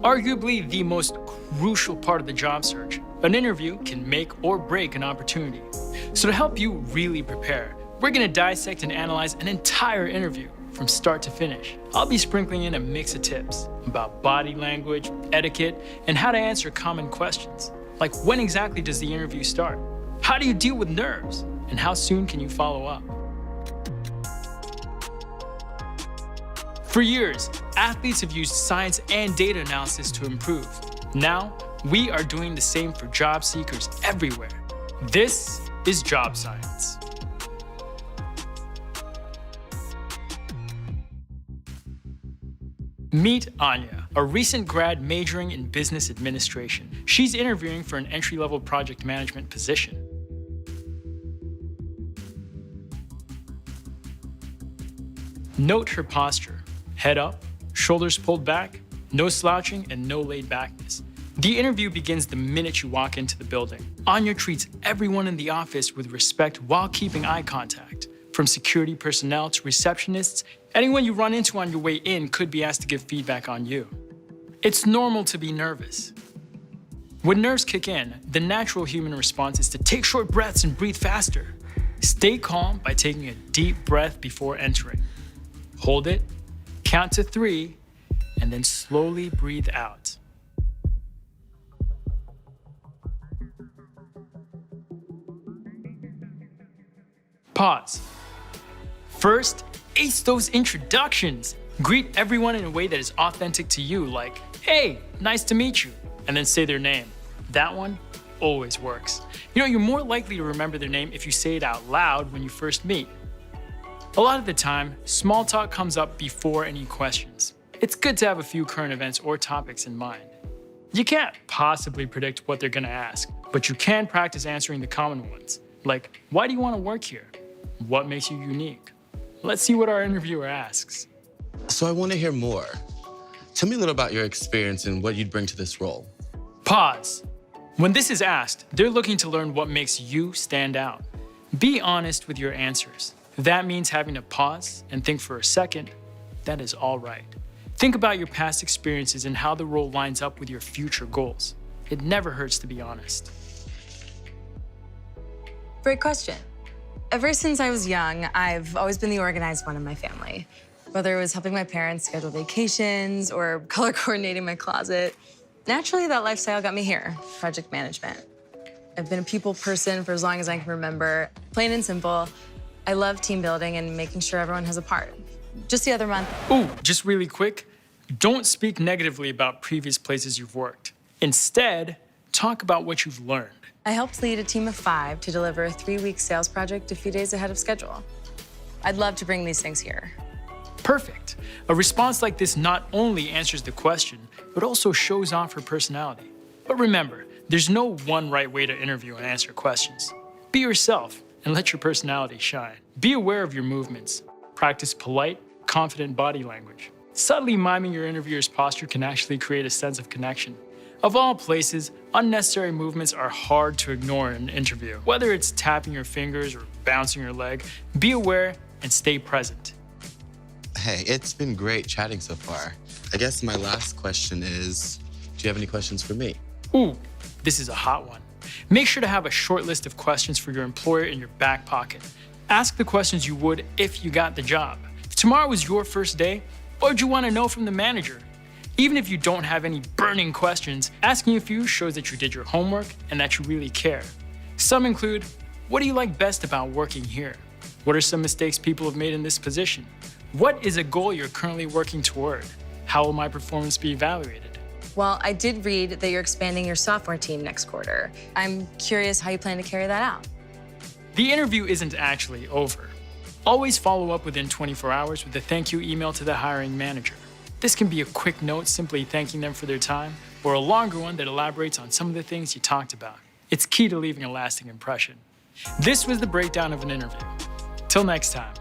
Arguably the most crucial part of the job search. An interview can make or break an opportunity. So to help you really prepare, we're gonna dissect and analyze an entire interview from start to finish. I'll be sprinkling in a mix of tips about body language, etiquette, and how to answer common questions. Like, when exactly does the interview start? How do you deal with nerves? And how soon can you follow up? For years, athletes have used science and data analysis to improve. Now, we are doing the same for job seekers everywhere. This is Job Science. Meet Anya, a recent grad majoring in business administration. She's interviewing for an entry-level project management position. Note her posture. Head up, shoulders pulled back, no slouching, and no laid backness. The interview begins the minute you walk into the building. Anya treats everyone in the office with respect while keeping eye contact. From security personnel to receptionists, anyone you run into on your way in could be asked to give feedback on you. It's normal to be nervous. When nerves kick in, the natural human response is to take short breaths and breathe faster. Stay calm by taking a deep breath before entering. Hold it, count to 3, and then slowly breathe out. Pause. First, ace those introductions. Greet everyone in a way that is authentic to you, like, "Hey, nice to meet you," and then say their name. That one always works. You're more likely to remember their name if you say it out loud when you first meet. A lot of the time, small talk comes up before any questions. It's good to have a few current events or topics in mind. You can't possibly predict what they're gonna ask, but you can practice answering the common ones, like, why do you wanna work here? What makes you unique? Let's see what our interviewer asks. So I want to hear more. Tell me a little about your experience and what you'd bring to this role. Pause. When this is asked, they're looking to learn what makes you stand out. Be honest with your answers. If that means having to pause and think for a second, that is all right. Think about your past experiences and how the role lines up with your future goals. It never hurts to be honest. Great question. Ever since I was young, I've always been the organized one in my family. Whether it was helping my parents schedule vacations or color coordinating my closet, naturally that lifestyle got me here, project management. I've been a people person for as long as I can remember. Plain and simple, I love team building and making sure everyone has a part. Just the other month. Ooh, just really quick, don't speak negatively about previous places you've worked. Instead, talk about what you've learned. I helped lead a team of 5 to deliver a 3-week sales project a few days ahead of schedule. I'd love to bring these things here. Perfect. A response like this not only answers the question, but also shows off her personality. But remember, there's no one right way to interview and answer questions. Be yourself and let your personality shine. Be aware of your movements. Practice polite, confident body language. Subtly miming your interviewer's posture can actually create a sense of connection. Of all places, unnecessary movements are hard to ignore in an interview. Whether it's tapping your fingers or bouncing your leg, be aware and stay present. Hey, it's been great chatting so far. I guess my last question is, do you have any questions for me? Ooh, this is a hot one. Make sure to have a short list of questions for your employer in your back pocket. Ask the questions you would if you got the job. If tomorrow was your first day, what would you want to know from the manager? Even if you don't have any burning questions, asking a few shows that you did your homework and that you really care. Some include, what do you like best about working here? What are some mistakes people have made in this position? What is a goal you're currently working toward? How will my performance be evaluated? Well, I did read that you're expanding your software team next quarter. I'm curious how you plan to carry that out. The interview isn't actually over. Always follow up within 24 hours with a thank you email to the hiring manager. This can be a quick note simply thanking them for their time, or a longer one that elaborates on some of the things you talked about. It's key to leaving a lasting impression. This was the breakdown of an interview. Till next time.